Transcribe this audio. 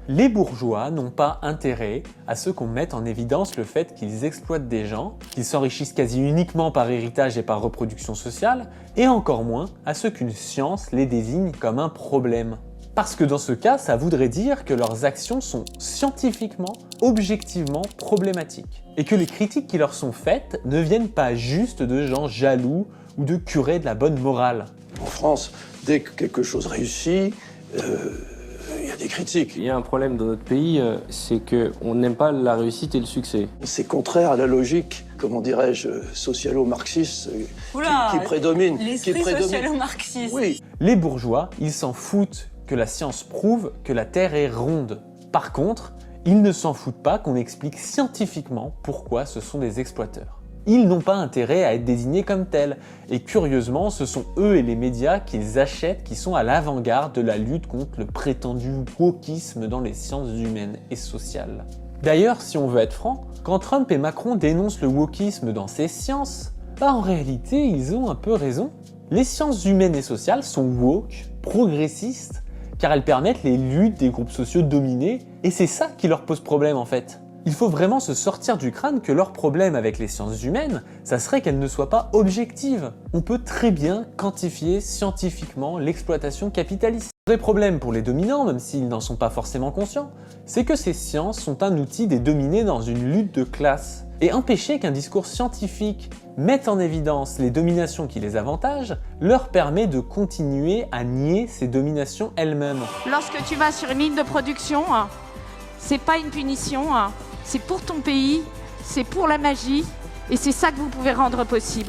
Les bourgeois n'ont pas intérêt à ce qu'on mette en évidence le fait qu'ils exploitent des gens, qu'ils s'enrichissent quasi uniquement par héritage et par reproduction sociale, et encore moins à ce qu'une science les désigne comme un problème. Parce que dans ce cas, ça voudrait dire que leurs actions sont scientifiquement, objectivement problématiques. Et que les critiques qui leur sont faites ne viennent pas juste de gens jaloux ou de curés de la bonne morale. En France, dès que quelque chose réussit, il y a des critiques. Il y a un problème dans notre pays, c'est qu'on n'aime pas la réussite et le succès. C'est contraire à la logique, comment dirais-je, socialo-marxiste qui prédomine. L'esprit socialo-marxiste. Oui. Les bourgeois, ils s'en foutent que la science prouve que la Terre est ronde. Par contre, ils ne s'en foutent pas qu'on explique scientifiquement pourquoi ce sont des exploiteurs. Ils n'ont pas intérêt à être désignés comme tels, et curieusement, ce sont eux et les médias qu'ils achètent qui sont à l'avant-garde de la lutte contre le prétendu wokisme dans les sciences humaines et sociales. D'ailleurs, si on veut être franc, quand Trump et Macron dénoncent le wokisme dans ces sciences, en réalité, ils ont un peu raison. Les sciences humaines et sociales sont woke, progressistes, car elles permettent les luttes des groupes sociaux dominés, et c'est ça qui leur pose problème en fait. Il faut vraiment se sortir du crâne que leur problème avec les sciences humaines, ça serait qu'elles ne soient pas objectives. On peut très bien quantifier scientifiquement l'exploitation capitaliste. Le vrai problème pour les dominants, même s'ils n'en sont pas forcément conscients, c'est que ces sciences sont un outil des dominés dans une lutte de classe. Et empêcher qu'un discours scientifique mette en évidence les dominations qui les avantagent leur permet de continuer à nier ces dominations elles-mêmes. Lorsque tu vas sur une ligne de production, c'est pas une punition, c'est pour ton pays, c'est pour la magie, et c'est ça que vous pouvez rendre possible.